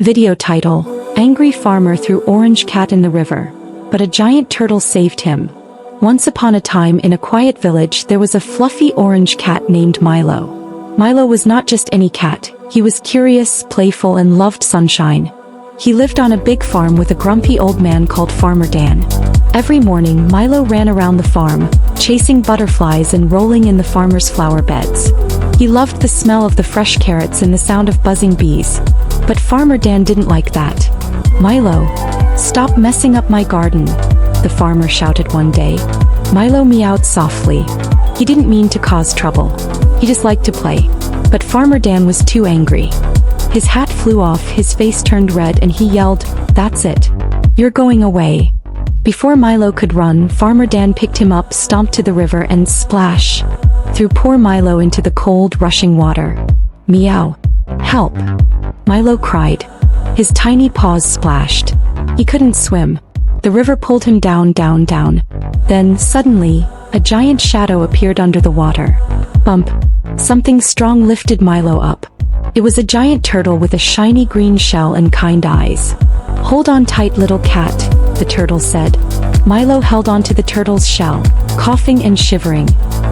Video title: Angry farmer threw orange cat in the river, but a giant turtle saved him. Once upon a time in a quiet village there was a fluffy orange cat named Milo. Milo was not just any cat, he was curious, playful and loved sunshine. He lived on a big farm with a grumpy old man called Farmer Dan. Every morning Milo ran around the farm, chasing butterflies and rolling in the farmer's flower beds. He loved the smell of the fresh carrots and the sound of buzzing bees. But Farmer Dan didn't like that. "Milo, stop messing up my garden," the farmer shouted one day. Milo meowed softly. He didn't mean to cause trouble. He just liked to play. But Farmer Dan was too angry. His hat flew off, his face turned red and he yelled, "That's it. You're going away." Before Milo could run, Farmer Dan picked him up, stomped to the river and splash! Threw poor Milo into the cold, rushing water. "Meow. Help!" Milo cried. His tiny paws splashed. He couldn't swim. The river pulled him down, down, down. Then, suddenly, a giant shadow appeared under the water. Bump! Something strong lifted Milo up. It was a giant turtle with a shiny green shell and kind eyes. "Hold on tight, little cat," the turtle said. Milo held onto the turtle's shell, coughing and shivering.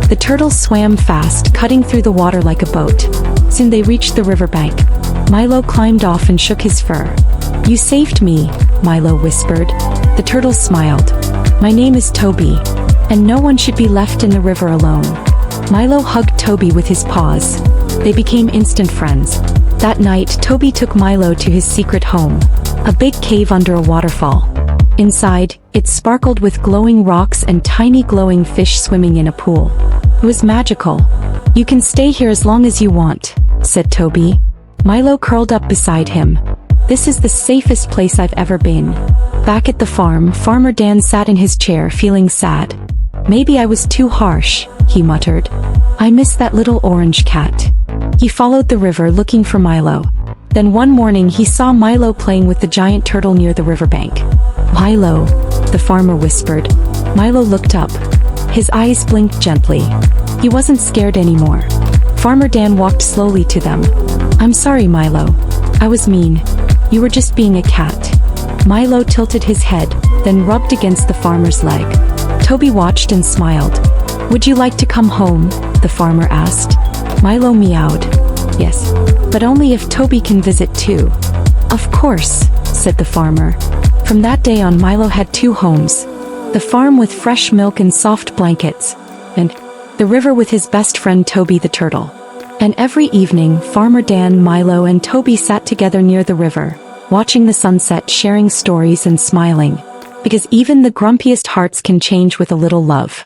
The turtle swam fast, cutting through the water like a boat. Soon they reached the riverbank. Milo climbed off and shook his fur. "You saved me," Milo whispered. The turtle smiled. "My name is Tobi, and no one should be left in the river alone." Milo hugged Tobi with his paws. They became instant friends. That night, Tobi took Milo to his secret home, a big cave under a waterfall. Inside, it sparkled with glowing rocks and tiny glowing fish swimming in a pool. It was magical. "You can stay here as long as you want," said Tobi. Milo curled up beside him. "This is the safest place I've ever been." Back at the farm, Farmer Dan sat in his chair feeling sad. "Maybe I was too harsh," he muttered. "I miss that little orange cat." He followed the river looking for Milo. Then one morning he saw Milo playing with the giant turtle near the riverbank. "Milo," the farmer whispered. Milo looked up. His eyes blinked gently. He wasn't scared anymore. Farmer Dan walked slowly to them. "I'm sorry, Milo. I was mean. You were just being a cat." Milo tilted his head, then rubbed against the farmer's leg. Tobi watched and smiled. "Would you like to come home?" the farmer asked. Milo meowed. "Yes, but only if Tobi can visit too." "Of course," said the farmer. From that day on, Milo had two homes. The farm with fresh milk and soft blankets, and the river with his best friend Tobi the turtle. And every evening, Farmer Dan, Milo and Tobi sat together near the river, watching the sunset, sharing stories and smiling. Because even the grumpiest hearts can change with a little love.